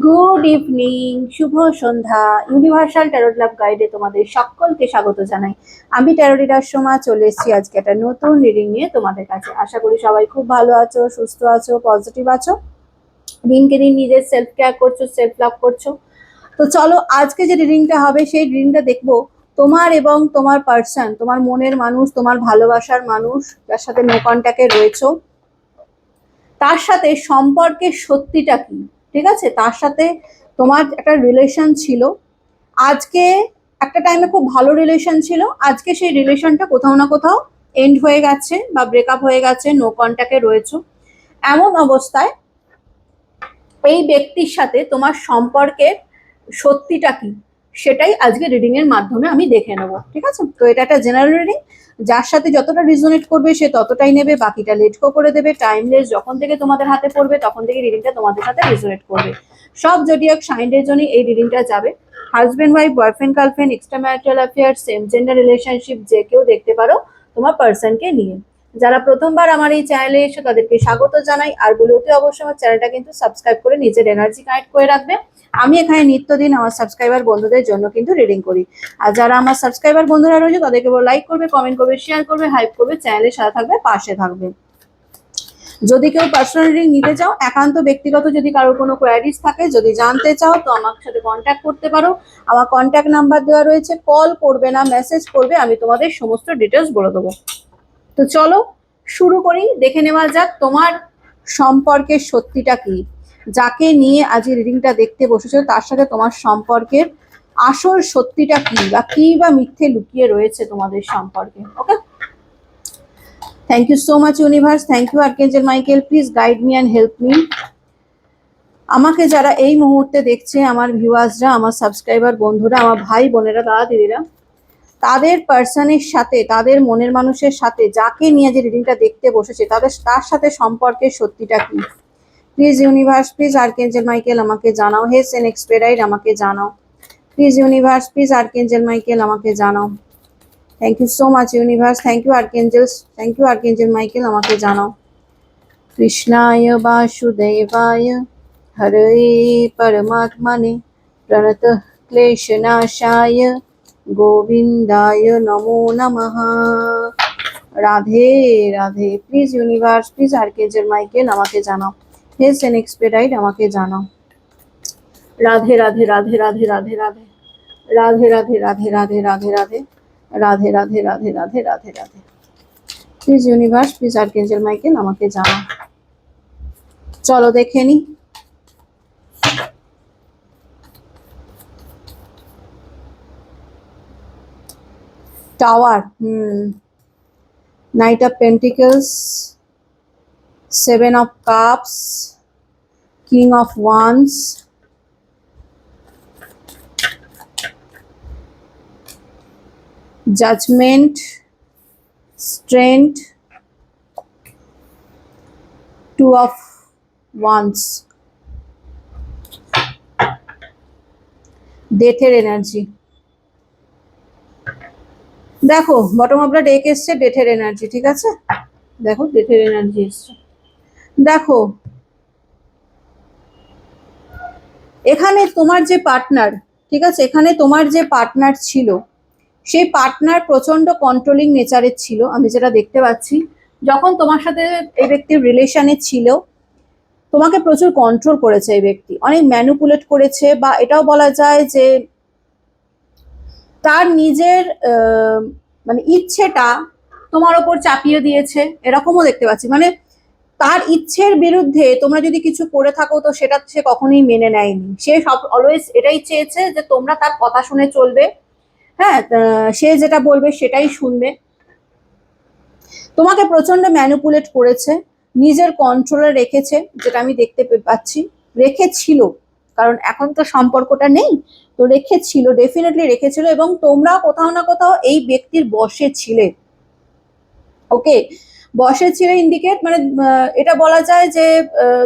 Good evening, শুভ সন্ধ্যা। Universal tarot লাভ গাইডে তোমাদের সকলকে স্বাগত জানাই। আমি ট্যারো রিডার সোমা চলে এসেছি আজকে একটা নতুন রিডিং নিয়ে তোমাদের কাছে। আশা করি সবাই খুব ভালো আছো, সুস্থ আছো, পজিটিভ আছো, দিনকে দিন নিজের সেলফ কেয়ার করছো, সেলফ লাভ করছো। তো চলো আজকে যে রিডিংটা হবে সেই রিডিংটা দেখবো তোমার এবং তোমার পার্সন, তোমার মনের মানুষ, তোমার ভালোবাসার মানুষ যার সাথে নো কন্ট্যাক্টে রয়েছো, তার সাথে সম্পর্কের সত্যিটা কি। ঠিক আছে, তার সাথে তোমার একটা রিলেশন ছিল, আজকে একটা টাইমে খুব ভালো রিলেশন ছিল, আজকে সেই রিলেশনটা কোথাও না কোথাও এন্ড হয়ে গেছে বা ব্রেকআপ হয়ে গেছে, নো কন্ট্যাক্টে রয়েছো। এমন অবস্থায় এই ব্যক্তির সাথে তোমার সম্পর্কের সত্যিটা কি সেটাই আজকে রিডিং এর মাধ্যমে আমি দেখে নেবো। ঠিক আছে, তো এটা একটা জেনারেল রিডিং, যার সাথে যতটা রিজোনেট করবে সে ততটাই নেবে, বাকিটা লেটকো করে দেবে। টাইমলেস যখন থেকে তোমাদের হাতে পড়বে তখন থেকে রিডিংটা তোমাদের সাথে রিজোনেট করবে। সব জোডিয়াক সাইনের জন্য এই রিডিংটা যাবে। Husband wife, boyfriend girlfriend, extra marital affair, same gender relationship, যে কেউ দেখতে পারো তোমার পার্সনকে নিয়ে। যারা প্রথমবার আমার এই চ্যানেলে এসে তাদেরকে স্বাগত জানাই, আর বলে অতি অবশ্যই আমার চ্যানেলটা কিন্তু সাবস্ক্রাইব করে নিজের এনার্জি কানেক্ট করে রাখবে। আমি এখানে নিত্যদিন আমার সাবস্ক্রাইবার বন্ধুদের জন্য কিন্তু রিডিং করি। আর যারা আমার সাবস্ক্রাইবার বন্ধুরা রয়েছে তাদেরকে লাইক করবে, কমেন্ট করবে, শেয়ার করবে, হাইপ করবে, চ্যানেলের সাথে থাকবে, পাশে থাকবে। যদি কেউ পার্সোনাল রিডিং নিতে চাও, একান্ত ব্যক্তিগত যদি কারোর কোনো কোয়ারিজ থাকে, যদি জানতে চাও, তো আমার সাথে কন্ট্যাক্ট করতে পারো। আমার কন্ট্যাক্ট নাম্বার দেওয়া রয়েছে, কল করবে না, মেসেজ করবে, আমি তোমাদের সমস্ত ডিটেলস বলে দেবো। তো চলো শুরু করি, দেখে নেওয়া যাক তোমার সম্পর্কের সত্যিটা কি। যাকে নিয়ে আজ রিডিংটা দেখতে বসেছো তার সাথে তোমার সম্পর্কের আসল সত্যিটা কি বা মিথ্যে লুকিয়ে রয়েছে তোমাদের সম্পর্কে। Okay, thank you so much universe, thank you archangel Michael, please guide me and help me. আমাকে যারা এই মুহূর্তে দেখছে, আমার ভিউয়ার্সরা, আমার সাবস্ক্রাইবার বন্ধুরা, আমার ভাই বোনেরা, দাদা দিদিরা, তাদের পার্সনের সাথে, তাদের মনের মানুষের সাথে যাকে নিয়ে যে রিডিংটা দেখতে বসেছে তার সাথে সম্পর্কের সত্যিটা কি। Please universe, please archangel Michael আমাকে জানাও। হেস এন্ড এক্সপেরাইট আমাকে জানাও। Please universe, please archangel Michael আমাকে জানাও। Thank you so much universe, thank you archangels, thank you archangel Michael আমাকে জানাও। কৃষ্ণায় বাসুদেবায় হরে পরমাত্মনে প্রণত ক্লেশনাশায় গোবিন্দায় নমো নমঃ। Radhe Radhe. Please universe, please archangel Michael আমাকে জানাও। হেস এন্ড এক্সপেরাইট আমাকে জানাও। Radhe Radhe Radhe Radhe Radhe Radhe Radhe Radhe Radhe Radhe Radhe Radhe Radhe Radhe Radhe Radhe Radhe Radhe. Please universe, please archangel Michael আমাকে জানাও। চলো দেখে নি। Tower, Knight of Pentacles, Seven of Cups, King of Wands, Judgment, Strength, Two of Wands, ডেথের এনার্জি। দেখো বটম অফ দ্য ডেক এসছে ডেথের এনার্জি। ঠিক আছে, দেখো ডেথের এনার্জি এসছে। দেখো এখানে তোমার যে পার্টনার, ঠিক আছে, এখানে তোমার যে পার্টনার ছিল সেই পার্টনার প্রচন্ড কন্ট্রোলিং নেচারের ছিল। আমি যেটা দেখতে পাচ্ছি, যখন তোমার সাথে এই ব্যক্তির রিলেশনে ছিল তোমাকে প্রচুর কন্ট্রোল করেছে এই ব্যক্তি, অনেক ম্যানুপুলেট করেছে, বা এটাও বলা যায় যে তার নিজের মানে ইচ্ছেটা তোমার ওপর চাপিয়ে দিয়েছে, এরকমও দেখতে পাচ্ছি। মানে তার ইচ্ছের বিরুদ্ধে তোমরা যদি কিছু করে থাকো তো সেটা সে কখনোই মেনে নেয়নি। সে সব অলওয়েজ এটাই চেয়েছে যে তোমরা তার কথা শুনে চলবে, হ্যাঁ, সে যেটা বলবে সেটাই শুনবে। তোমাকে প্রচন্ড ম্যানিপুলেট করেছে, নিজের কন্ট্রোলে রেখেছে, যেটা আমি দেখতে পাচ্ছি। রেখেছিল, কারণ এখন তো সম্পর্কটা নেই, তো রেখেছিল, ডেফিনেটলি রেখেছিল, এবং তোমরা কোথাও না কোথাও এই ব্যক্তির বশে ছিলে। ওকে, বশে ছিলে ইন্ডিকেট, মানে এটা বলা যায় যে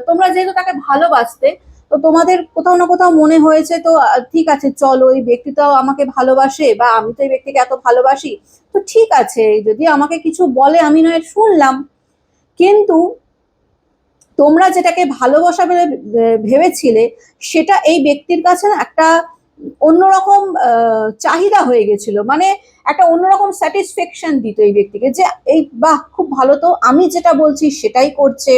তোমরা যেহেতু তাকে ভালোবাসতে, তো তোমাদের কোথাও না কোথাও মনে হয়েছে তো ঠিক আছে চলো, এই ব্যক্তিটাও আমাকে ভালোবাসে, বা আমি তো এই ব্যক্তিকে এত ভালোবাসি, তো ঠিক আছে যদি আমাকে কিছু বলে আমি নয় শুনলাম। কিন্তু তোমরা যেটাকে ভালোবাসা বলে ভেবেছিলে, সেটা এই ব্যক্তির কাছে না একটা অন্যরকম চাহিদা হয়ে গেছিল। মানে একটা অন্যরকম স্যাটিসফ্যাকশন দিত এই ব্যক্তিকে, যে এই বাহ খুব ভালো, তো আমি যেটা বলছি সেটাই করছে,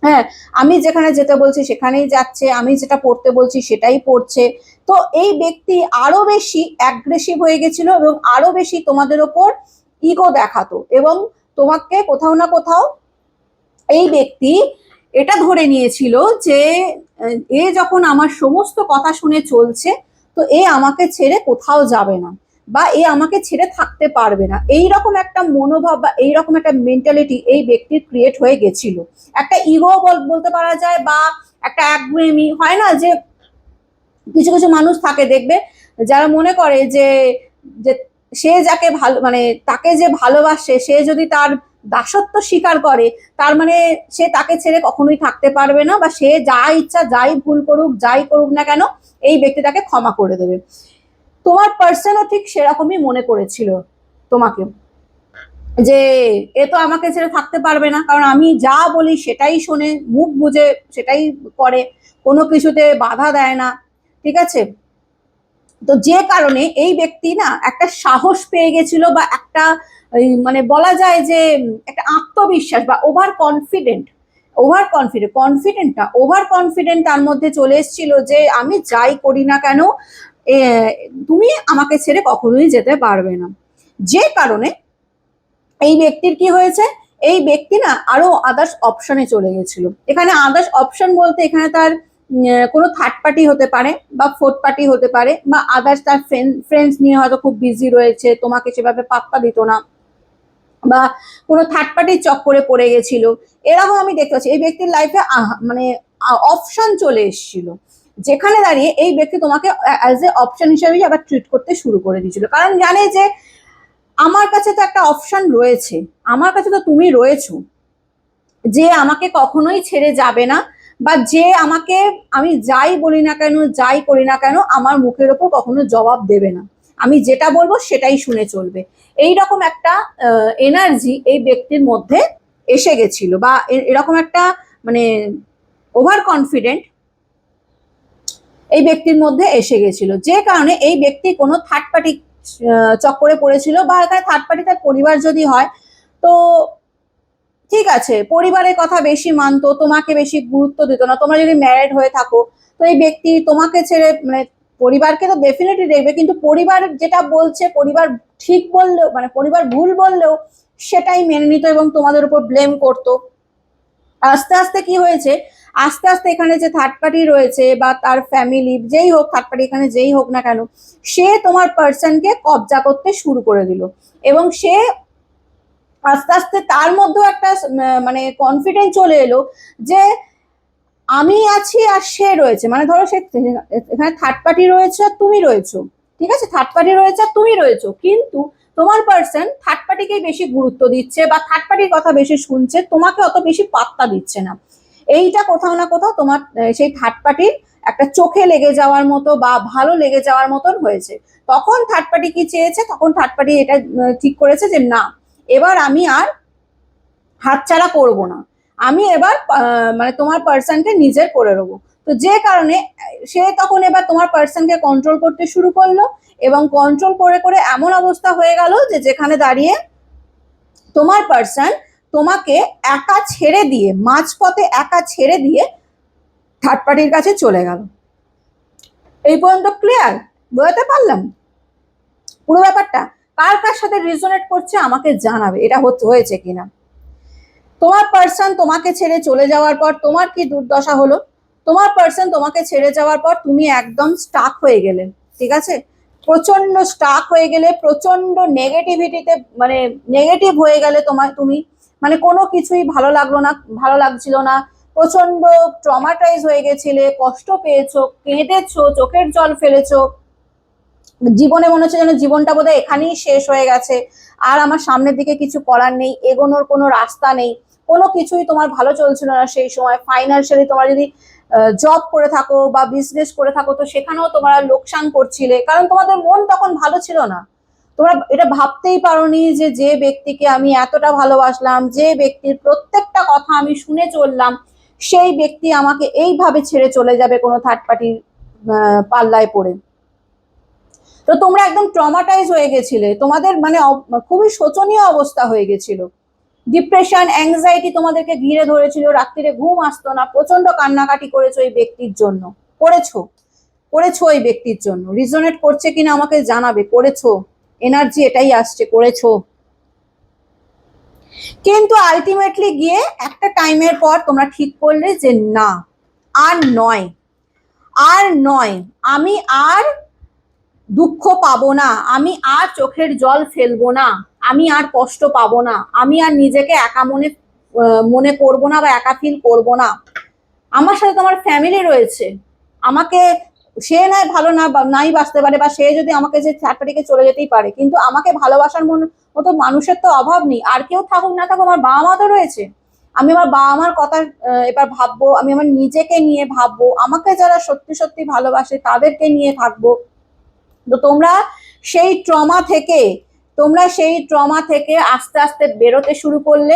হ্যাঁ আমি যেখানে যেতে বলছি সেখানেই যাচ্ছে, আমি যেটা পড়তে বলছি সেটাই পড়ছে। তো এই ব্যক্তি আরো বেশি অ্যাগ্রেসিভ হয়ে গেছিল এবং আরো বেশি তোমাদের ওপর ইগো দেখাতো, এবং তোমাকে কোথাও না কোথাও এই ব্যক্তি এটা ধরে নিয়েছিল যে এ যখন আমার সমস্ত কথা শুনে চলছে, তো এ আমাকে ছেড়ে কোথাও যাবে না, বা এ আমাকে ছেড়ে থাকতে পারবে না, এই রকম একটা মনোভাব বা এইরকম একটা মেন্টালিটি এই ব্যক্তির ক্রিয়েট হয়ে গেছিল। একটা ইগো বলতে পারা যায়, বা একটা একগুয়েমি হয় না, যে কিছু কিছু মানুষ থাকে দেখবে যারা মনে করে যে যে সে যাকে ভালো মানে তাকে যে ভালোবাসে, সে যদি তার দাসত্ব স্বীকার করে, তার মানে সে তাকে ছেড়ে কখনোই থাকতে পারবে না, বা সে যা ইচ্ছা যাই ভুল করুক যাই করুক না কেন এই ব্যক্তি তাকে ক্ষমা করে দেবে। তোমার পার্সনও ঠিক সেরকমই মনে করেছিল তোমাকে, যে এ তো আমাকে ছেড়ে থাকতে পারবে না, কারণ আমি যা বলি সেটাই শোনে, মুখ বুঝে সেটাই করে, কোনো কিছুতে বাধা দেয় না, ঠিক আছে। তো যে কারণে এই ব্যক্তি না একটা সাহস পেয়ে গেছিল, বা একটা মানে বলা যায় যে একটা আত্মবিশ্বাস বা ওভার কনফিডেন্ট তার মধ্যে চলে এসেছিল, যে আমি যাই করি না কেন তুমি আমাকে ছেড়ে কখনোই যেতে পারবে না। যে কারণে এই ব্যক্তির কি হয়েছে, এই ব্যক্তি না আরো আদার্স অপশনে চলে গেছিল। এখানে আদার্স অপশন বলতে এখানে তার কোনো থার্ড পার্টি হতে পারে, বা ফোর্থ পার্টি হতে পারে, বা আদার্স তার ফ্রেন্ডস নিয়ে হয়তো খুব বিজি রয়েছে, তোমাকে সেভাবে পাত্তা দিত না, বা কোনো থার্ড পার্টির চক্করে পড়ে গেছিল, এরকম আমি দেখতে পাচ্ছি এই ব্যক্তির লাইফে মানে অপশন চলে এসেছিল, যেখানে দাঁড়িয়ে এই ব্যক্তি তোমাকে অ্যাজ এ অপশন হিসেবেই আবার ট্রিট করতে শুরু করে দিয়েছিল, কারণ জানে যে আমার কাছে তো একটা অপশন রয়েছে, আমার কাছে তো তুমি রয়েছো, যে আমাকে কখনোই ছেড়ে যাবে না, বা যে আমাকে আমি যাই বলি না কেন যাই করি না কেন আমার মুখের ওপর কখনো জবাব দেবে না, আমি যেটা বলবো সেটাই শুনে চলবে। এইরকম একটা এনার্জি এই ব্যক্তির মধ্যে এসে গেছিল, বা এরকম একটা মানে ওভার কনফিডেন্ট এই ব্যক্তির মধ্যে এসে গেছিল, যে কারণে এই ব্যক্তি কোনো থার্ড পার্টি চক্করে পড়েছিল, বা এখানে থার্ড পার্টি তার পরিবার যদি হয়, তো ঠিক আছে পরিবারের কথা বেশি মানতো, তোমাকে বেশি গুরুত্ব দিত না। তোমরা যদি ম্যারিড হয়ে থাকো, তো এই ব্যক্তি তোমাকে ছেড়ে মানে পরিবারকে তো ডেফিনেটলি দেখবে, কিন্তু পরিবার যেটা বলছে, পরিবার ঠিক বললেও মানে পরিবার ভুল বললেও সেটাই মেনে নিত এবং তোমাদের উপর ব্লেম করতো। আস্তে আস্তে কি হয়েছে, আস্তে আস্তে এখানে যে থার্ড পার্টি রয়েছে বা তার ফ্যামিলি যেই হোক, থার্ড পার্টি এখানে যেই হোক না কেন, সে তোমার পার্সনকে কবজা করতে শুরু করে দিল, এবং সে আস্তে আস্তে তার মধ্যেও একটা মানে কনফিডেন্স চলে এলো, যে আমি আছি আর সে রয়েছে, মানে ধরো সে এখানে থার্ড পার্টি রয়েছে আর তুমি রয়েছো, ঠিক আছে, থার্ড পার্টি রয়েছে আর তুমি রয়েছো, কিন্তু তোমার পার্সন থার্ড পার্টিকেই বেশি গুরুত্ব দিচ্ছে, বা থার্ড পার্টির কথা বেশি শুনছে, তোমাকে অত বেশি পাত্তা দিচ্ছে না। এইটা কোথাও না কোথাও তোমার সেই থার্ড পার্টির একটা চোখে লেগে যাওয়ার মতো বা ভালো লেগে যাওয়ার মতন হয়েছে। তখন থার্ড পার্টি কি চেয়েছে, তখন থার্ড পার্টি এটা ঠিক করেছে যে না, এবার আমি আর হাতছাড়া করব না, আমি এবার মানে তোমার পার্সনকে নিজের করে নেবো। তো যে কারণে সে তখন এবার তোমার পার্সনকে কন্ট্রোল করতে শুরু করলো, এবং কন্ট্রোল করে করে এমন অবস্থা হয়ে গেল যে যেখানে দাঁড়িয়ে তোমার পার্সন তোমাকে একা ছেড়ে দিয়ে, মাঝপথে একা ছেড়ে দিয়ে থার্ড পার্টির কাছে চলে গেল। এই পর্যন্ত ক্লিয়ার? বোঝাতে পারলাম পুরো ব্যাপারটা? কার কার সাথে রিজোনেট করছে আমাকে জানাবে এটা হয়েছে কিনা। তোমার পার্সন তোমাকে ছেড়ে চলে যাওয়ার পর তোমার কি দুর্দশা হলো, তোমার পার্সন তোমাকে ছেড়ে যাওয়ার পর তুমি একদম স্টাক হয়ে গেলে, ঠিক আছে, প্রচন্ড স্টাক হয়ে গেলে, প্রচন্ড নেগেটিভিটিতে মানে নেগেটিভ হয়ে গেলে তুমি, মানে কোনো কিছুই ভালো লাগলো না, ভালো লাগছিল না, প্রচন্ড ট্রমাটাইজ হয়ে গেছিলে, কষ্ট পেয়েছো, কেঁদেছো, চোখের জল ফেলেছো, জীবনে মনে হচ্ছে যেন জীবনটা বোধহয় এখানেই শেষ হয়ে গেছে, আর আমার সামনের দিকে কিছু করার নেই, এগোনোর কোনো রাস্তা নেই, কোনো কিছুই তোমার ভালো চলছিল না সেই সময়। ফাইন্যান্সিয়ালি তোমরা যদি জব করে থাকো বা বিজনেস করে থাকো, তো সেখানেও তোমরা লোকসান করছিলে, কারণ তোমাদের মন তখন ভালো ছিল না। তোমরা এটা ভাবতেই পারোনি যে যে ব্যক্তিকে আমি এতটা ভালোবাসলাম, যে ব্যক্তির প্রত্যেকটা প্রত্যেকটা কথা আমি শুনে চললাম, সেই ব্যক্তি আমাকে এইভাবে ছেড়ে চলে যাবে কোনো থার্ড পার্টির পাল্লায় পড়ে। তো তোমরা একদম ট্রমাটাইজ হয়ে গেছিলে, তোমাদের মানে খুবই শোচনীয় অবস্থা হয়ে গেছিল। ডিপ্রেশন, অ্যাংজাইটি তোমাদেরকে ঘিরে ধরেছিল, রাত্রিরে ঘুম আসতো না, প্রচন্ড কান্নাকাটি করেছো এই ব্যক্তির জন্য। করেছো করেছো এই ব্যক্তির জন্য। রিজনেট করছে কিনা আমাকে জানাবে, করেছো, এনার্জি এটাই আসছে, করেছো। কিন্তু আলটিমেটলি গিয়ে একটা টাইমের পর তোমরা ঠিক করলে যে না, আর নয়, আর নয়, আমি আর দুঃখ পাবো না, আমি আর চোখের জল ফেলবো না, আমি আর কষ্ট পাবো না, আমি আর নিজেকে একা মনে করবো না বা একা ফিল করবো না। আমার সাথে তোমার ফ্যামিলি রয়েছে, আমাকে সে নয় ভালো না নাই বাঁচতে পারে, বা সে যদি আমাকে যে থার্ড পার্টিকে চলে যেতেই পারে, কিন্তু আমাকে ভালোবাসার মতো মানুষের তো অভাব নেই। আর কেউ থাকুক না থাকুক, আমার বাবা মা তো রয়েছে। আমি আমার বাবা মার কথা এবার ভাববো, আমি আমার নিজেকে নিয়ে ভাববো, আমাকে যারা সত্যি সত্যি ভালোবাসে তাদেরকে নিয়ে থাকবো। তো তোমরা সেই ট্রমা থেকে আস্তে আস্তে বেরোতে শুরু করলে,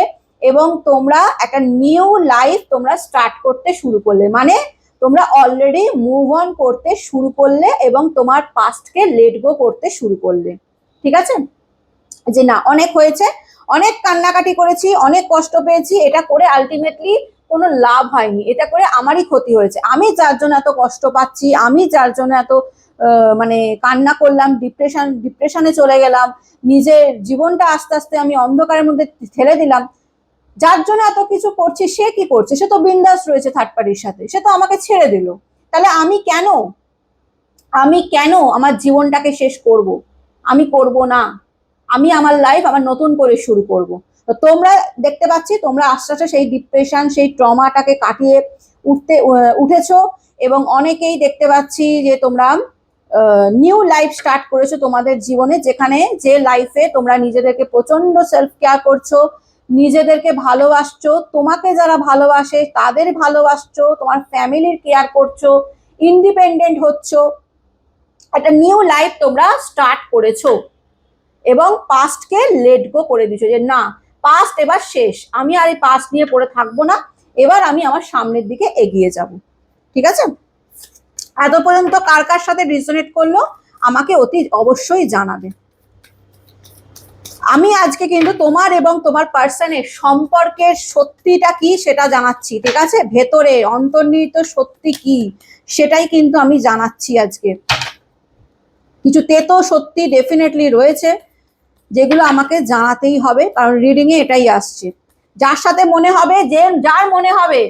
এবং তোমরা একটা নিউ লাইফ তোমরা স্টার্ট করতে শুরু করলে, মানে তোমরা অলরেডি মুভ অন করতে শুরু করলে এবং তোমার পাস্টকে লেট গো করতে শুরু করলে। ঠিক আছে, যে না, অনেক হয়েছে, অনেক কান্নাকাটি করেছি, অনেক কষ্ট পেয়েছি, এটা করে আলটিমেটলি কোনো লাভ হয়নি, এটা করে আমারই ক্ষতি হয়েছে, আমি যার জন্য এত কষ্ট পাচ্ছি, আমি যার জন্য এত মানে কান্না করলাম, ডিপ্রেশনে চলে গেলাম, নিজের জীবনটা আস্তে আস্তে আমি অন্ধকারের মধ্যে ঠেলে দিলাম, যার জন্য এত কিছু করছি, সে কি করছে? সে তো বিন্দাস রয়েছে থার্ড পার্টির সাথে, সে তো আমাকে ছেড়ে দিল। তাহলে আমি কেন আমার জীবনটাকে শেষ করব? আমি করব না, আমি আমার লাইফ আমার নতুন করে শুরু করব। তো তোমরা দেখতে পাচ্ছি তোমরা আস্তে আস্তে সেই ডিপ্রেশন, সেই ট্রমাটাকে কাটিয়ে উঠেছো, এবং অনেকেই দেখতে পাচ্ছি যে তোমরা নিউ লাইফ স্টার্ট করেছো তোমাদের জীবনে, যেখানে যে লাইফে তোমরা নিজেদেরকে প্রচন্ড সেলফ কেয়ার করছো, নিজেদেরকে ভালোবাসছো, তোমাকে যারা ভালোবাসে তাদের ভালোবাসছো, তোমার ফ্যামিলির কেয়ার করছো, ইন্ডিপেন্ডেন্ট হচ্ছ, একটা নিউ লাইফ তোমরা স্টার্ট করেছো, এবং পাস্টকে লেট গো করে দিছো, যে না, পাস্ট এবার শেষ, আমি আর এই পাস্ট নিয়ে পড়ে থাকবো না, এবার আমি আমার সামনের দিকে এগিয়ে যাব। ঠিক আছে, এত পর্যন্ত কার কার সাথে রিজনেট করলো আমাকে অতি অবশ্যই জানাবে। আমি আজকে কিন্তু তোমার এবং তোমার পার্সনের সম্পর্কের সত্যিটা কি সেটা জানাচ্ছি। ঠিক আছে, ভেতরে অন্তর্নিহিত সত্যি কি সেটাই কিন্তু আমি জানাচ্ছি আজকে। কিছু তেতো সত্যি ডেফিনেটলি রয়েছে, যেগুলো আমাকে জানাতেই হবে, কারণ রিডিং এ এটাই আসছে। যার মনে হবে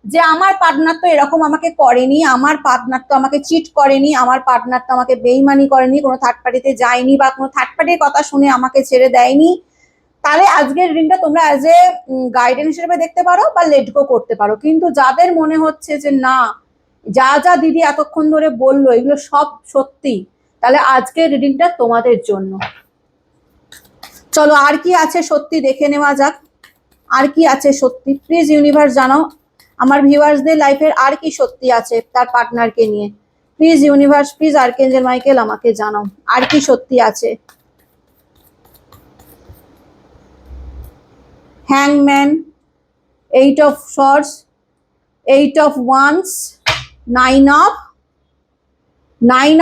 যে আমার পার্টনার তো এরকম আমাকে করেনি, আমার পার্টনার তো আমাকে চিট করেনি, আমার পার্টনার তো আমাকে বেইমানি করেনি, কোনো থার্ড পার্টিতে যায়নি, বা কোনো থার্ড পার্টির কথা শুনে আমাকে ছেড়ে দেয়নি, তাহলে আজকের রিডিংটা তোমরা অ্যাজ এ গাইডেন্স হিসেবে দেখতে পারো বা লেট গো করতে পারো। কিন্তু যাদের মনে হচ্ছে যে না, যা যা দিদি এতক্ষণ ধরে বললো এগুলো সব সত্যি, তাহলে আজকের রিডিংটা তোমাদের জন্য। চলো আর কি আছে সত্যি দেখে নেওয়া যাক। আর কি আছে সত্যি, প্লিজ ইউনিভার্স জানাও আমার ভিউয়ার্সদের লাইফের আর কি সত্যি আছে তার পার্টনারকে নিয়ে। Please universe, please archangel Michael আমাকে জানাও আর কি সত্যি আছে। হ্যাংম্যান, 8 of swords, 8 of wands, 9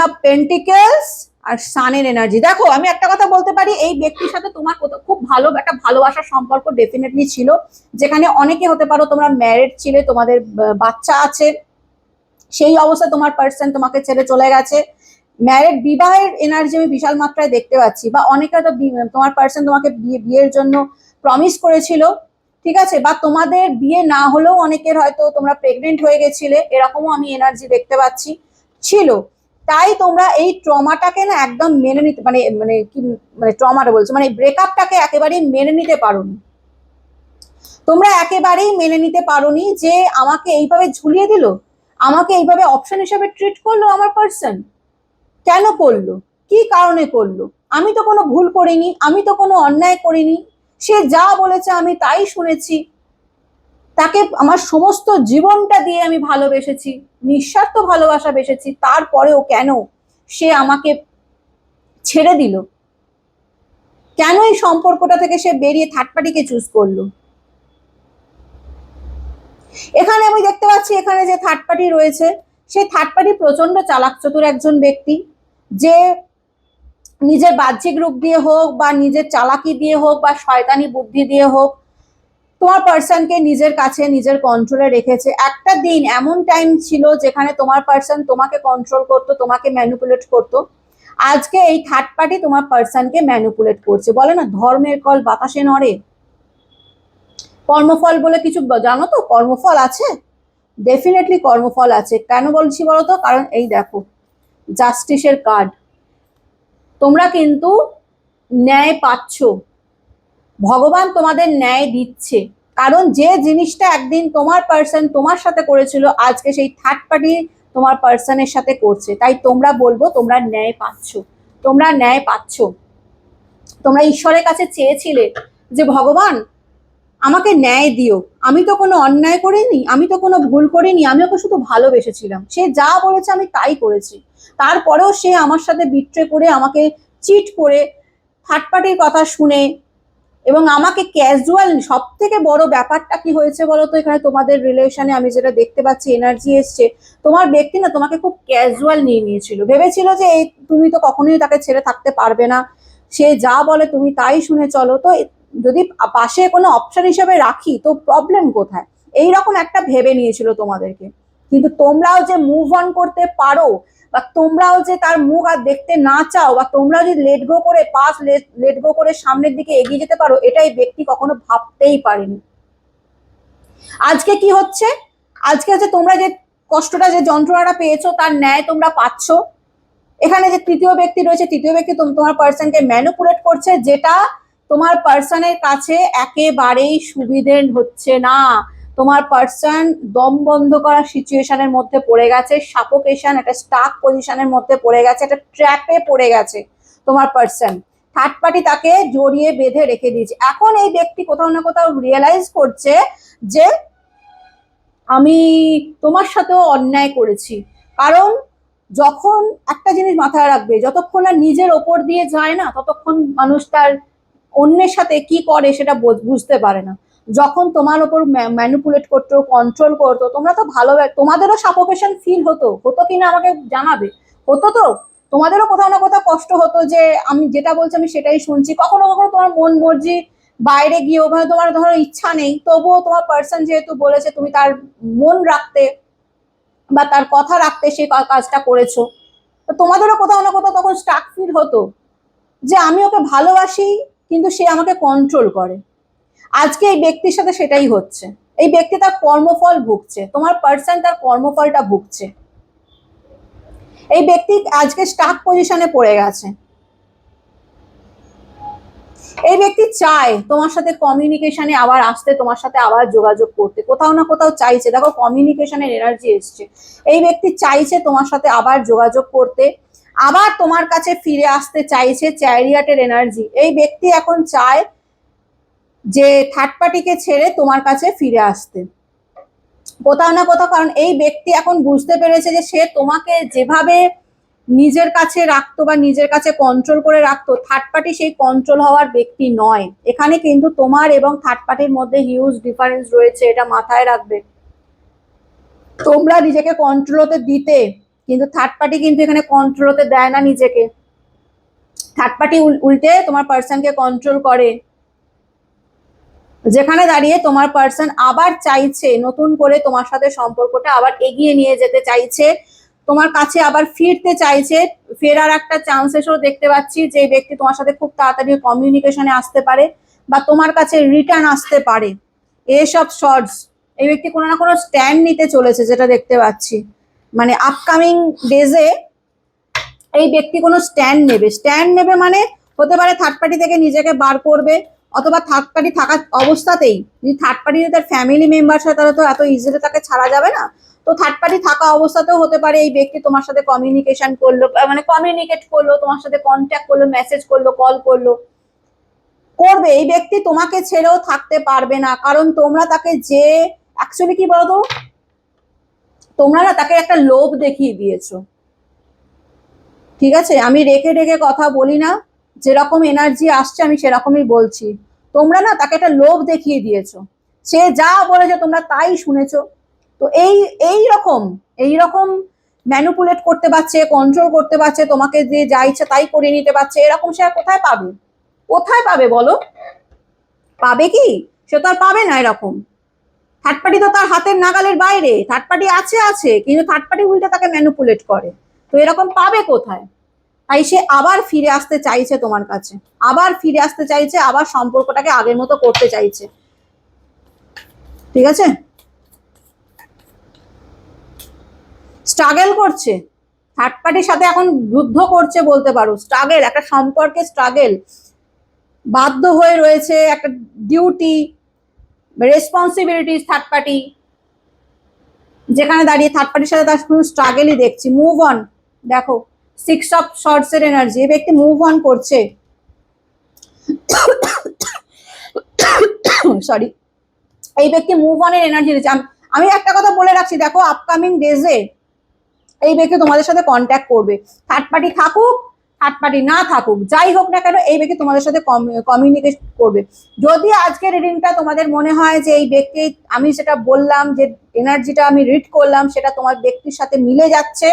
of pentacles আর সানের এনার্জি। দেখো আমি একটা কথা বলতে পারি, এই ব্যক্তির সাথে তোমার খুব ভালো একটা ভালোবাসার সম্পর্ক ডেফিনেটলি ছিল, যেখানে অনেকে হতে পারো তোমরা ম্যারিড ছিলে, তোমাদের বাচ্চা আছে, সেই অবস্থায় তোমার পার্সন তোমাকে ছেড়ে চলে গেছে। ম্যারিড বিবাহের এনার্জি আমি বিশাল মাত্রায় দেখতে পাচ্ছি, বা অনেকে হয়তো তোমার পার্সন তোমাকে বিয়ের জন্য প্রমিস করেছিল। ঠিক আছে, বা তোমাদের বিয়ে না হলেও অনেকের হয়তো তোমরা প্রেগনেন্ট হয়ে গেছিলে, এরকমও আমি এনার্জি দেখতে পাচ্ছি ছিল। তাই তোমরা এই ট্রমাটাকে না একদম মেনে নিতে মানে কি মানে ট্রমাটা বলছো মানে ব্রেকআপটাকে একেবারেই মেনে নিতে পারোনি। তোমরা একেবারেই মেনে নিতে পারোনি যে আমাকে এইভাবে ঝুলিয়ে দিল, আমাকে এইভাবে অপশন হিসেবে ট্রিট করলো আমার পার্সন। কেন করলো, কি কারণে করলো? আমি তো কোনো ভুল করিনি, আমি তো কোনো অন্যায় করিনি, সে যা বলেছে আমি তাই শুনেছি, তাকে আমার সমস্ত জীবনটা দিয়ে আমি ভালোবেসেছি, নিঃস্বার্থ ভালোবাসা বেসেছি, তারপরেও কেন সে আমাকে ছেড়ে দিল? কেন এই সম্পর্কটা থেকে সে বেরিয়ে থার্ড পার্টিকে চুজ করলো? এখানে আমি দেখতে পাচ্ছি এখানে যে থার্ড পার্টি রয়েছে, সেই থার্ড পার্টি প্রচন্ড চালাক চতুর একজন ব্যক্তি, যে নিজের বাহ্যিক রূপ দিয়ে হোক বা নিজের চালাকি দিয়ে হোক বা শয়তানি বুদ্ধি দিয়ে হোক তোমার পার্সনকে নিজের কাছে নিজের কন্ট্রোলে রেখেছে। একটা দিন এমন টাইম ছিল যেখানে তোমার পার্সন তোমাকে কন্ট্রোল করতো, তোমাকে ম্যানিপুলেট করতো। আজকে এই থার্ড পার্টি তোমার পার্সনকে ম্যানিপুলেট করছে। বলে না ধর্মের কল বাতাসে নড়ে, কর্মফল বলে কিছু জানো তো? কর্মফল আছে, ডেফিনেটলি কর্মফল আছে। কেন বলছি বলো তো? কারণ এই দেখো জাস্টিসের কার্ড, তোমরা কিন্তু ন্যায় পাচ্ছ, ভগবান তোমাদের ন্যায় দিচ্ছে। কারণ যে জিনিসটা একদিন তোমার পার্সন তোমার সাথে করেছিল, আজকে সেই থার্ড পার্টি তোমার পার্সনের সাথে করছে। তাই তোমরা বলবো তোমরা ন্যায় পাচ্ছ, তোমরা ন্যায় পাচ্ছ। তোমরা ঈশ্বরের কাছে চেয়েছিলে যে ভগবান আমাকে ন্যায় দিও, আমি তো কোনো অন্যায় করিনি, আমি তো কোনো ভুল করিনি, আমি ওকে শুধু ভালোবেসেছিলাম, সে যা বলেছে আমি তাই করেছি। তারপরেও সে আমার সাথে বিট্রে করে, আমাকে চিট করে, থার্ড পার্টির কথা শুনে এবং আমাকে ক্যাজুয়াল, সব থেকে বড় ব্যাপারটা কি হয়েছে বলতো? এখানে তোমাদের রিলেশনে আমি যেটা দেখতে পাচ্ছি এনার্জি এসছে, তোমার ব্যক্তি না তোমাকে খুব ক্যাজুয়াল নিয়ে নিয়েছিল, ভেবেছিল যে তুমি তো কখনোই তাকে ছেড়ে থাকতে পারবে না, সে যা বলে তুমি তাই শুনে চলো। তো যদি পাশে কোনো অপশন হিসেবে রাখি তো প্রবলেম কোথায়, এইরকম একটা ভেবে নিয়েছিল তোমাদেরকে। কিন্তু তোমরাও যে মুভ অন করতে পারো, বা তোমরাও যে তার মুখ আর দেখতে না চাও, বা তোমরা যদি লেট গো করে পাস লেট গো করে সামনের দিকে এগিয়ে যেতে পারো, এটাই ব্যক্তি কখনো ভাবতেই পারেনি। আজকে কি হচ্ছে? আজকে হচ্ছে তোমরা যে কষ্টটা, যে যন্ত্রণাটা পেয়েছো তার ন্যায় তোমরা পাচ্ছ। এখানে যে তৃতীয় ব্যক্তি রয়েছে, তৃতীয় ব্যক্তি তোমার পার্সনকে ম্যানিপুলেট করছে, যেটা তোমার পার্সনের কাছে একেবারেই সুবিধে হচ্ছে না। তোমার পার্সন দম বন্ধ করার সিচুয়েশনের মধ্যে পড়ে গেছে, সাফোকেশন, একটা স্টাক পজিশনের মধ্যে পড়ে গেছে, একটা ট্র্যাপে পড়ে গেছে তোমার পার্সন। থার্ড পার্টি তাকে জড়িয়ে বেঁধে রেখে দিয়েছে। এখন এই ব্যক্তি কোথাও না কোথাও রিয়েলাইজ করছে যে আমি তোমার সাথেও অন্যায় করেছি। কারণ যখন একটা জিনিস মাথায় রাখবে, যতক্ষণ না নিজের ওপর দিয়ে যায় না, ততক্ষণ মানুষ তার অন্যের সাথে কি করে সেটা বুঝতে পারে না। যখন তোমার ওপর ম্যানিপুলেট করতো, কন্ট্রোল করতো, তোমরা তো ভালো, তোমাদেরও সাফোকেশন ফিল হতো, হতো কিনা আমাকে জানাবে। হতো তো? তোমাদেরও কোথাও না কোথাও কষ্ট হতো যে আমি যেটা বলছি আমি সেটাই শুনছি। কখনো কখনো তোমার মন মর্জি বাইরে গিয়ে ওখানে তোমার ধরো ইচ্ছা নেই, তবুও তোমার পার্সন যেহেতু বলেছে তুমি তার মন রাখতে বা তার কথা রাখতে সেই কাজটা করেছো। তো তোমাদেরও কোথাও না কোথাও তখন স্টাক ফিল হতো যে আমি ওকে ভালোবাসি কিন্তু সে আমাকে কন্ট্রোল করে। আজকে এই ব্যক্তির সাথে সেটাই হচ্ছে। এই ব্যক্তি তার কর্মফল ভুগছে, তোমার পার্সন তার কর্মফলটা ভুগছে। এই ব্যক্তি আজকে স্টাক পজিশনে পড়ে গেছে। এই ব্যক্তি চায় তোমার সাথে কমিউনিকেশনে আবার আসতে, তোমার সাথে আবার যোগাযোগ করতে, কোথাও না কোথাও চাইছে। দেখো কমিউনিকেশনের এনার্জি এসছে, এই ব্যক্তি চাইছে তোমার সাথে আবার যোগাযোগ করতে, আবার তোমার কাছে ফিরে আসতে চাইছে। চ্যারিয়টের এনার্জি, এই ব্যক্তি এখন চায় যে থার্ড পার্টিকে ছেড়ে তোমার কাছে ফিরে আসতে কোথাও না কোথাও। কারণ এই ব্যক্তি এখন বুঝতে পেরেছে যে সে তোমাকে যেভাবে নিজের কাছে রাখতো বা নিজের কাছে কন্ট্রোল করে রাখতো, থার্ড পার্টি সেই কন্ট্রোল হওয়ার ব্যক্তি নয়। এখানে কিন্তু তোমার এবং থার্ড পার্টির মধ্যে হিউজ ডিফারেন্স রয়েছে, এটা মাথায় রাখবে। তোমরা নিজেকে কন্ট্রোল হতে দিতে, কিন্তু থার্ড পার্টি কিন্তু এখানে কন্ট্রোল হতে দেয় না নিজেকে। থার্ড পার্টি উল্টে তোমার পার্সনকে কন্ট্রোল করে, যেখানে দাঁড়িয়ে তোমার পার্সন আবার চাইছে নতুন করে তোমার সাথে সম্পর্কটা আবার এগিয়ে নিয়ে যেতে চাইছে, তোমার কাছে আবার ফিরতে চাইছে। ফেরার একটা চান্সেসও দেখতে পাচ্ছি, যে ব্যক্তি তোমার সাথে খুব তাড়াতাড়ি কমিউনিকেশনে আসতে পারে বা তোমার কাছে রিটার্ন আসতে পারে। এসব শর্টস এই ব্যক্তি কোনো না কোনো স্ট্যান্ড নিতে চলেছে, যেটা দেখতে পাচ্ছি। মানে আপকামিং ডেজে এই ব্যক্তি কোনো স্ট্যান্ড নেবে মানে হতে পারে থার্ড পার্টি থেকে নিজেকে বার করবে, অথবা থার্ড পার্টি থাকা অবস্থাতেই যদি থার্ড পার্টি তার ফ্যামিলি মেম্বার হয় তাহলে তো এত ইজিলি তাকে ছাড়া যাবে না। তো থার্ড পার্টি থাকা অবস্থাতেও হতে পারে এই ব্যক্তি তোমার সাথে কমিউনিকেশন করলো, মানে কমিউনিকেট করলো, তোমার সাথে কন্ট্যাক্ট করলো, মেসেজ করলো, কল করলো, করবে। এই ব্যক্তি তোমাকে ছেড়েও থাকতে পারবে না, কারণ তোমরা তাকে যে অ্যাকচুয়ালি কি বলতো, তোমরা না তাকে একটা লোভ দেখিয়ে দিয়েছো। ঠিক আছে, আমি রেখে রেখে কথা বলি না, যেরকম এনার্জি আসছে আমি সেরকমই বলছি। তোমরা না তাকে একটা লোভ দেখিয়ে দিয়েছো, সে যা বলেছে তোমরা তাই শুনেছো। তো এই রকম ম্যানুপুলেট করতে পারছে, কন্ট্রোল করতে পারছে, তোমাকে দিয়ে যা ইচ্ছা তাই করে নিতে পারছে, এরকম সে আর কোথায় পাবে? কোথায় পাবে বলো? পাবে কি? সে তো আর পাবে না এরকম। থার্ড পার্টি তো তার হাতের নাগালের বাইরে। থার্ড পার্টি আছে আছে, কিন্তু থার্ড পার্টি উল্টে তাকে ম্যানুপুলেট করে। তো এরকম পাবে কোথায়? তাই সে আবার ফিরে আসতে চাইছে তোমার কাছে, আবার ফিরে আসতে চাইছে, আবার সম্পর্কটাকে আগের মতো করতে চাইছে। ঠিক আছে, স্ট্রাগল করছে, থার্ড পার্টির সাথে এখন যুদ্ধ করছে বলতে পারো। স্ট্রাগল, একটা সম্পর্কে স্ট্রাগল, বাধ্য হয়ে রয়েছে, একটা ডিউটি, রেসপন্সিবিলিটিস থার্ড পার্টি, যেখানে দাঁড়িয়ে থার্ড পার্টির সাথে তার শুধু স্ট্রাগলই দেখছি। মুভ অন, দেখো 6 অফ শর্টস এর এনার্জি, এই ব্যক্তি মুভ অন করছে। সরি, এই ব্যক্তি মুভ অনের এনার্জি দিচ্ছে। আমি একটা কথা বলে রাখছি, দেখো আপকামিং ডেজে এই ব্যক্তি তোমাদের সাথে কন্ট্যাক্ট করবে। থার্ড পার্টি থাকুক, থার্ড পার্টি না থাকুক, যাই হোক না কেন, এই ব্যক্তি তোমাদের সাথে কমিউনিকেট করবে। যদি আজকের রিডিংটা তোমাদের মনে হয় যে এই ব্যক্তি, আমি যেটা বললাম, যে এনার্জিটা আমি রিড করলাম সেটা তোমার ব্যক্তির সাথে মিলে যাচ্ছে,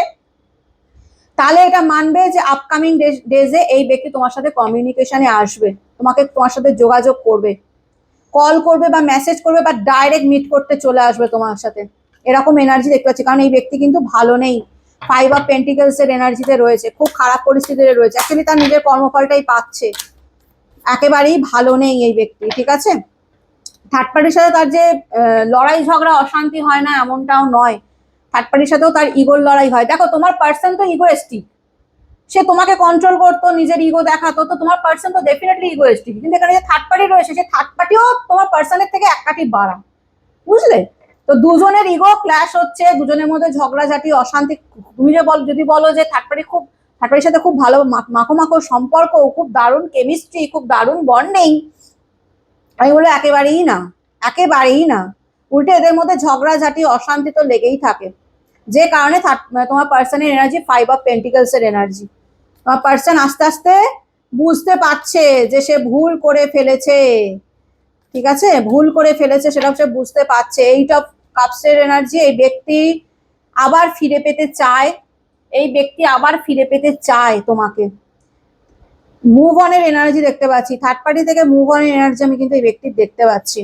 তাহলে এটা মানবে যে আপকামিং ডেজে এই ব্যক্তি তোমার সাথে কমিউনিকেশনে আসবে, তোমার সাথে যোগাযোগ করবে, কল করবে বা মেসেজ করবে বা ডাইরেক্ট মিট করতে চলে আসবে তোমার সাথে। এরকম এনার্জি দেখতে পাচ্ছি, কারণ এই ব্যক্তি কিন্তু ভালো নেই। 5 অফ পেন্টিকলস এর এনার্জিতে রয়েছে, খুব খারাপ পরিস্থিতিতে রয়েছে। অ্যাকচুয়ালি তার নিজের কর্মফলটাই পাচ্ছে, একেবারেই ভালো নেই এই ব্যক্তি। ঠিক আছে, থার্ড পার্টির সাথে তার যে লড়াই ঝগড়া অশান্তি হয় না এমনটাও নয়, থার্ড পার্টির সাথেও তার ইগোর লড়াই হয়। দেখো তোমার পার্সন তো ইগোয়েস্টিক, সে তোমাকে কন্ট্রোল করতো, নিজের ইগো দেখাতো, তো তোমার পার্সন তো ডেফিনেটলি ইগোয়েস্টিক। কিন্তু এখানে যে থার্ড পার্টি রয়েছে, সে থার্ড পার্টিও তোমার পার্সনের থেকে এক কাঠি বাড়া, বুঝলে? তো দুজনের ইগো ক্ল্যাশ হচ্ছে, দুজনের মধ্যে ঝগড়াঝাটি অশান্তি। তুমি যদি বলো যে থার্ড পার্টির সাথে খুব ভালো মাখো মাখো সম্পর্ক, খুব দারুণ কেমিস্ট্রি, খুব দারুণ বন্ডিং, আমি বলবো একেবারেই না, একেবারেই না। উল্টে এদের মধ্যে ঝগড়াঝাটি অশান্তি তো লেগেই থাকে, যে কারণে তোমার পার্সনের এনার্জি 5 অফ পেন্টিকলস এর এনার্জি। তোমার পার্সন আস্তে আস্তে বুঝতে পারছে যে সে ভুল করে ফেলেছে। ঠিক আছে, ভুল করে ফেলেছে সেটা সে বুঝতে পারছে। 8 অফ কাপস এর এনার্জি, এই ব্যক্তি আবার ফিরে পেতে চায়, এই ব্যক্তি আবার ফিরে পেতে চায় তোমাকে। মুভ অনের এনার্জি দেখতে পাচ্ছি, থার্ড পার্টি থেকে মুভ অনের এনার্জি আমি কিন্তু এই ব্যক্তির দেখতে পাচ্ছি।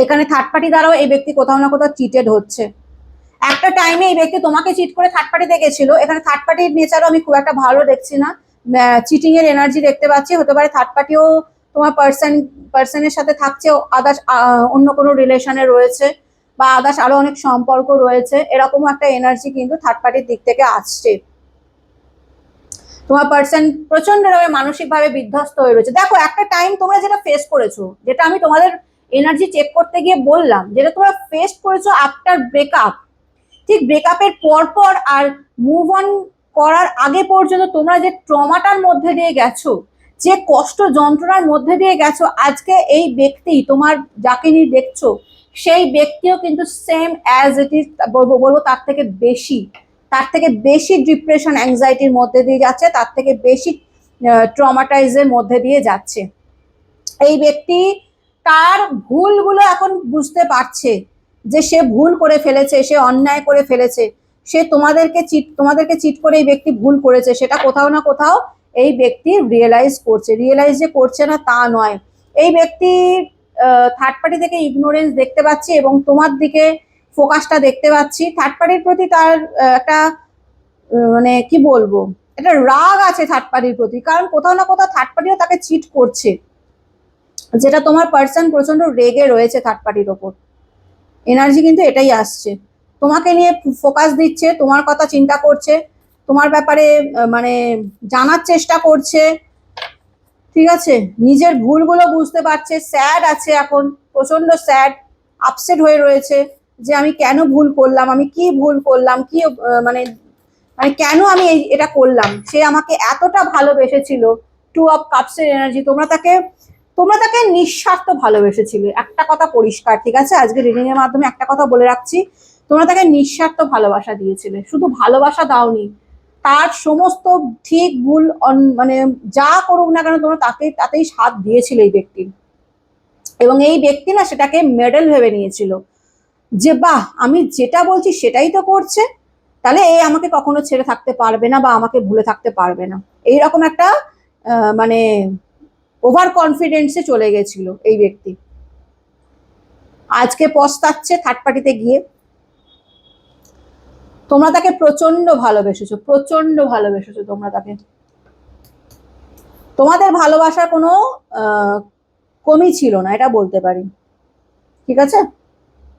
এখানে থার্ড পার্টি দ্বারাও এই ব্যক্তি কোথাও না কোথাও চিটেড হচ্ছে। একটা টাইমে এই ব্যক্তি তোমাকে চিট করে থার্ড পার্টি দেখেছিল, এখানে থার্ড পার্টির নেচারও আমি খুব একটা ভালো দেখছি না, চিটিং এর এনার্জি দেখতে পাচ্ছি। হতে পারে থার্ড পার্টিও তোমার পার্সনের সাথে থাকছে, আদার্স অন্য কোনো রিলেশনে রয়েছে, বা আদার্স আরো অনেক সম্পর্ক রয়েছে, এরকম একটা এনার্জি কিন্তু থার্ড পার্টির দিক থেকে আসছে। তোমার পার্সন প্রচন্ড ভাবে মানসিকভাবে বিধ্বস্ত হয়ে রয়েছে। দেখো একটা টাইম তোমরা যেটা ফেস করেছো, যেটা আমি তোমাদের এনার্জি চেক করতে গিয়ে বললাম, যেটা তোমরা ফেস করেছো আফটার ব্রেকআপ, ঠিক ব্রেকআপের পর আর মুভ অন করার আগে পর্যন্ত তোমরা যে ট্রমাটার মধ্যে দিয়ে গেছো, যে কষ্ট যন্ত্রণার মধ্যে দিয়ে গেছো, আজকে এই ব্যক্তি তোমার যাকে নিয়ে দেখছো, সেই ব্যক্তিও কিন্তু সেম অ্যাজ ইট ইজ, বলবো তার থেকে বেশি ডিপ্রেশন অ্যাংজাইটির মধ্যে দিয়ে যাচ্ছে, তার থেকে বেশি ট্রমাটাইজের মধ্যে দিয়ে যাচ্ছে। এই ব্যক্তি তার ভুলগুলো এখন বুঝতে পারছে, যে সে ভুল করে ফেলেছে, সে অন্যায় করে ফেলেছে, সে তোমাদেরকে চিট করে এই ব্যক্তি ভুল করেছে, সেটা কোথাও না কোথাও এই ব্যক্তি রিয়েলাইজ যে করছে না তা নয়। এই ব্যক্তি থার্ড পার্টি থেকে ইগনোরেন্স দেখতে পাচ্ছি, এবং তোমার দিকে ফোকাসটা দেখতে পাচ্ছি। থার্ড পার্টির প্রতি তার একটা মানে কি বলবো, একটা রাগ আছে থার্ড পার্টির প্রতি, কারণ কোথাও না কোথাও থার্ড পার্টিও তাকে চিট করছে, যেটা তোমার পার্সন প্রচন্ড রেগে রয়েছে থার্ড পার্টির ওপর। এনার্জি কিন্তু এটাই আসছে, তোমাকে নিয়ে ফোকাস দিচ্ছে, তোমার কথা চিন্তা করছে, তোমার ব্যাপারে মানে জানার চেষ্টা করছে। ঠিক আছে, নিজের ভুলগুলো বুঝতে পারছে, স্যাড আছে এখন, প্রচন্ড স্যাড, আপসেট হয়ে রয়েছে, যে আমি কেন ভুল করলাম, আমি কি ভুল করলাম, কি মানে মানে কেন আমি এটা করলাম। সে আমাকে এতটা ভালোবেসেছিল। 2 অফ কাপস এর এনার্জি, তোমরা তাকে নিঃস্বার্থ ভালোবেসেছিলে, একটা কথা পরিষ্কার। ঠিক আছে, আজকে রিডিং এর মাধ্যমে একটা কথা বলে রাখছি, তোমরা তাকে নিঃস্বার্থ ভালোবাসা দিয়েছিলে, শুধু ভালোবাসা দাওনি, তার সমস্ত ঠিক ভুল মানে যা করুক না কেন তোমরা তাতেই সাথ দিয়েছিলে এই ব্যক্তির। এবং এই ব্যক্তি না সেটাকে মেডেল ভেবে নিয়েছিল, যে বাহ আমি যেটা বলছি সেটাই তো করছে, তাহলে এই আমাকে কখনো ছেড়ে থাকতে পারবে না বা আমাকে ভুলে থাকতে পারবে না। এইরকম একটা মানে ওভার কনফিডেন্সে চলে গেছিল এই ব্যক্তি। আজকে পস্তাচ্ছে থার্ড পার্টিতে গিয়ে। তোমরা তাকে প্রচন্ড ভালোবেসেছো, প্রচন্ড ভালোবেসেছো তোমরা তাকে। তোমাদের ভালোবাসার কোনো কমই ছিল না, এটা বলতে পারি, ঠিক আছে।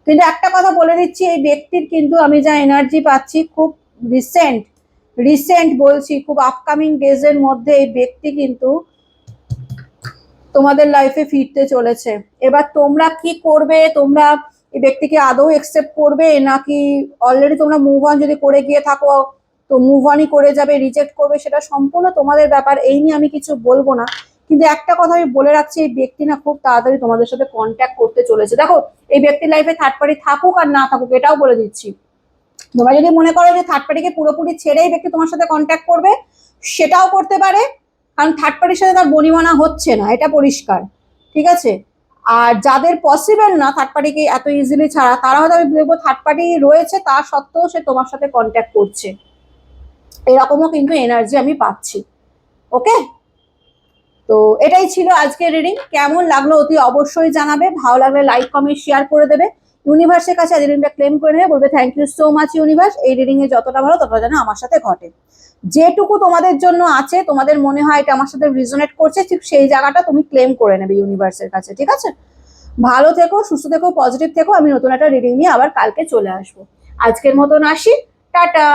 কিন্তু একটা কথা বলে দিচ্ছি, এই ব্যক্তির কিন্তু আমি যা এনার্জি পাচ্ছি, খুব রিসেন্ট রিসেন্ট বলছি, খুব আপকামিং ডেজ এর মধ্যে এই ব্যক্তি কিন্তু তোমাদের লাইফে ফিরতে চলেছে। এবার তোমরা কি করবে, তোমরা এই ব্যক্তিকে আদৌ একসেপ্ট করবে, নাকি অলরেডি তোমরা মুভ অন যদি করে গিয়ে থাকো তো মুভ অনই করে যাবে, রিজেক্ট করবে, সেটা সম্পূর্ণ তোমাদের ব্যাপার, এই নিয়ে আমি কিছু বলবো না। কিন্তু একটা কথা আমি বলে রাখছি, এই ব্যক্তি না খুব তাড়াতাড়ি তোমাদের সাথে কন্ট্যাক্ট করতে চলেছে। দেখো, এই ব্যক্তির লাইফে থার্ড পার্টি থাকুক আর না থাকুক, এটাও বলে দিচ্ছি, তোমরা যদি মনে করো যে থার্ড পার্টিকে পুরোপুরি ছেড়েই ব্যক্তি তোমার সাথে কন্ট্যাক্ট করবে, সেটাও করতে পারে, কারণ থার্ড পার্টির সাথে তার বনিমানা হচ্ছে না, এটা পরিষ্কার, ঠিক আছে। আর যাদের পসিবল না থার্ড পার্টিকে এত ইজিলি ছাড়া, তারা হয়তো আমি দেখবো থার্ড পার্টি রয়েছে তা সত্ত্বেও সে তোমার সাথে কন্ট্যাক্ট করছে, এরকমও কিন্তু এনার্জি আমি পাচ্ছি। ওকে, তো এটাই ছিল আজকের রিডিং। কেমন লাগলো অতি অবশ্যই জানাবে, ভালো লাগলে লাইক কমেন্ট শেয়ার করে দেবে। ইউনিভার্সের কাছে রিডিংটা ক্লেম করে নেবে, বলবে thank you so much universe, এই রিডিং এ যতটা ভালো ততটা যেন আমার সাথে ঘটে। যেটুকু তোমাদের জন্য আছে, তোমাদের মনে হয় এটা আমার সাথে রিজোনেট করছে, ঠিক সেই জায়গাটা তুমি ক্লেম করে নেবে ইউনিভার্সের কাছে, ঠিক আছে। ভালো থেকো, সুস্থ থেকো, পজিটিভ থেকো। আমি নতুন একটা রিডিং নিয়ে আবার কালকে চলে আসবো। আজকের মতন আসি, টাটা।